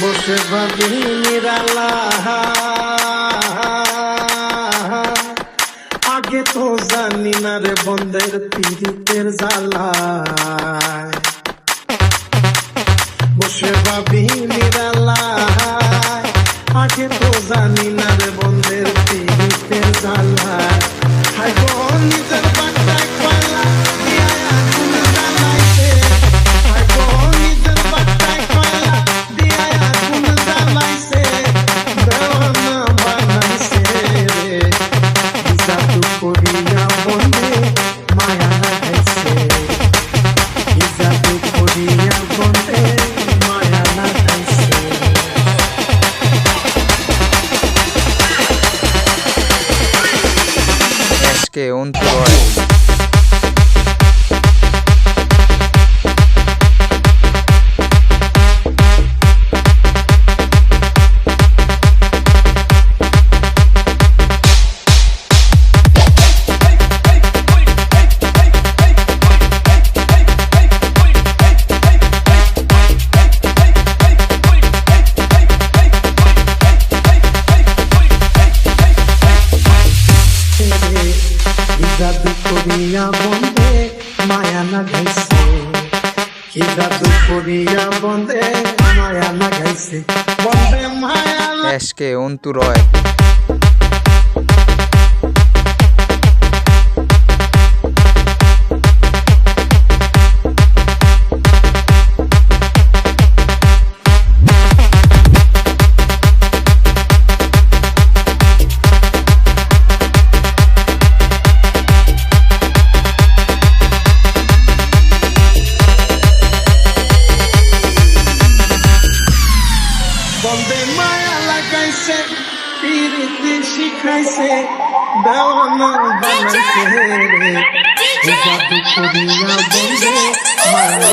বসে ভাবি নিরালা, আগে তো জানি না রে বন্ধের পীড়িতের জ্বালা। বসে ভাবি নিরালা, আগে তো জানি না রে বন্ধের পীড়িতের জ্বালা। হাই গো নিজের বাচ্চায় কয়লা দিয়া আগুন জ্বালাইছে, হাই গো নিজের বাচ্চায় কয়লা দিয়া আগুন জ্বালাইছে, দেওয়ানা বানাইছে রে জাদু করিয়া বন্ধে মায়া লাগাইছে, জাদু করিয়া বন্ধে মায়া লাগাইছে। SK Unturoy. জাদু করিয়া বন্ধে মায়া লাগাইছে, কি জাদু করিয়া বন্ধে মায়া লাগাইছে, বন্ধে মায়া SK Unturoy. বন্ধে মায়া লাগাইছে, পীড়িতি শিখাইছে, দেওয়ানা বানাইছে রে জাদু করিয়া বন্ধে মায়া।